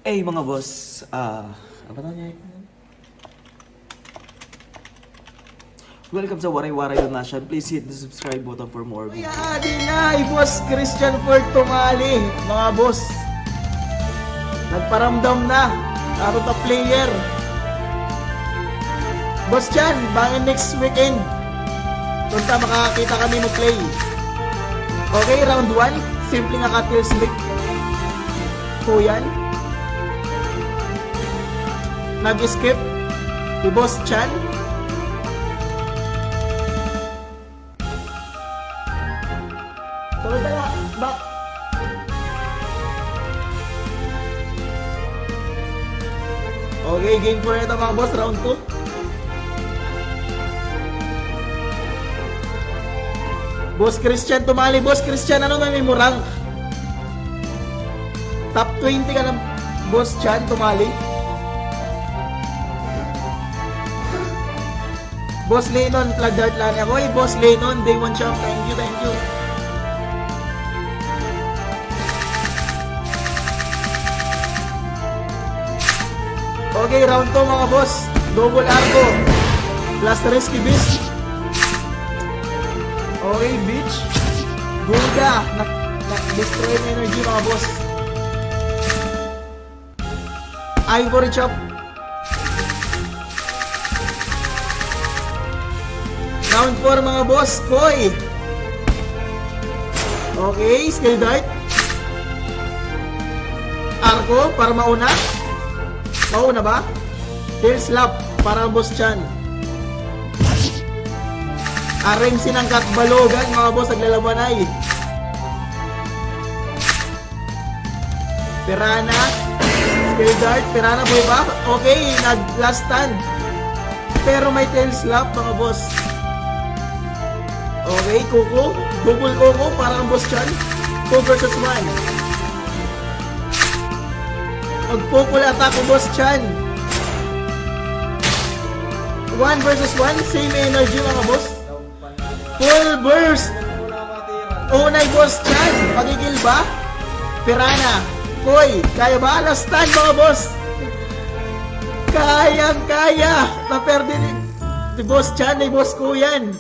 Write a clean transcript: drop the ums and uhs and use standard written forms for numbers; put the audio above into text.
Mga boss, apa namanya? Welcome sa Waray-Waray Donation. Please hit the subscribe button for more videos. Kaya di na, boss Christian Ford tumali, mga boss. Nagparamdam na, out of the player. Boss Chan, bangin next weekend. Punta makakita kami mag-play. Okay, round 1, simple nga ka-tier slick. Kuyan. Nag-skip si Boss Chan. Tulad na, back. Okay, game 4 na ito mga boss, round 2. Boss Christian tumali. Boss Christian, ano may mo rank? Top 20 ka ng Boss Chan tumali. Boss Lennon, flag dart lang ako. Hey, Boss Lennon, day 1 champ. Thank you, thank you. Okay, round 2 mga boss. Double arco. Plus risky beast. Okay, beach. Gulga. Destroy yung energy mga boss. Ivory chop. Round 4 mga boss. Koi. Okay, skill dart. Arco para mauna. Mauna ba? Tail slap para Boss Chan. Areng sinangkat balogan mga boss, naglalabanay. Pirana. Skill dart. Pirana boy ba? Okay, nag-last stand. Pero may tail slap mga boss. Okay, Kuko. Double Kuko para ang Boss Chan. 2 versus 1. Mag-pukul attack ang Boss Chan. 1 versus 1. Same energy mga boss. Full burst. Unay Boss Chan. Magigil ba? Pirana. Koy. Kaya ba? Last stand mga boss. Kayang-kaya. Naperde ni Boss Chan. Ni Boss Kuyan.